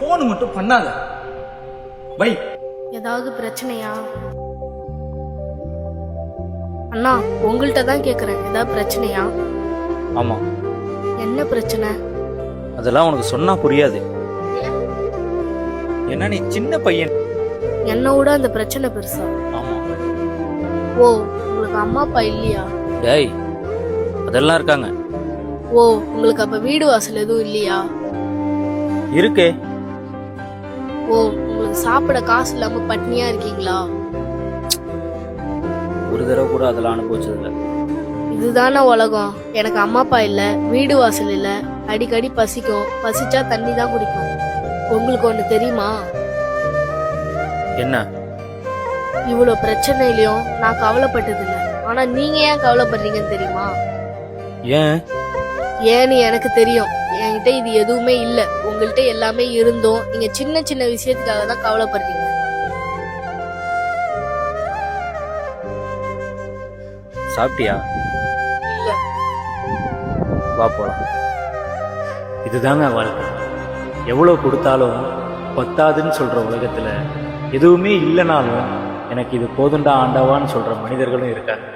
Phone மட்டும் பண்ணாத. வை. ஏதாவது பிரச்சனையா? அண்ணா உங்கள்கிட்ட தான் கேக்குறேன், ஏதாவது பிரச்சனையா? ஆமா. என்ன பிரச்சனை? அதெல்லாம் உனக்கு சொன்னா புரியாது. என்ன நீ சின்ன பையன். என்ன விட அந்த பிரச்சனை பெருசா? ஆமா. ஓ, உங்களுக்கு அம்மா அப்பா இல்லையா? டேய், அதெல்லாம் இருக்காங்க. ஓ, உங்களுக்கு அப்ப வீடு வாசல் எதுவும் இல்லையா? இருக்கே. ஓ, உங்களுக்கு சாப்பிட காசு இல்லாம பட்னியா இருக்கீங்களா? ஒரு தடவை கூட அதெல்லாம் அனுபவிச்சதில்ல. இதுதானே உலகம். எனக்கு அம்மா அப்பா இல்ல, வீடு வாசல் இல்ல, அடிக்கடி பசிக்கும், பசிச்சா தண்ணி தான் குடிக்கும். உங்களுக்கு ஒண்ணு தெரியுமா? என்ன? இவ்வளவு பிரச்சனையிலயும் நான் கவலைப்பட்டது இல்ல. ஆனா நீங்க ஏன் கவலைப்படுறீங்கன்னு தெரியுமா? ஏன்? ஏன்னு எனக்கு தெரியும். என்கிட்ட இது எதுவுமே இல்ல, உங்கள்கிட்ட எல்லாமே இருந்தோம். நீங்க சின்ன சின்ன விஷயத்துக்காக தான் கவலைப்படுறீங்க. சாப்பிட்டியா? இல்ல. வா போலாம். இதுதாங்க வாழ்க்கை. எவ்வளவு கொடுத்தாலும் பத்தாதுன்னு சொல்ற உலகத்துல எதுவுமே இல்லைனாலும் எனக்கு இது போதுண்டா ஆண்டவான்னு சொல்ற மனிதர்களும் இருக்காங்க.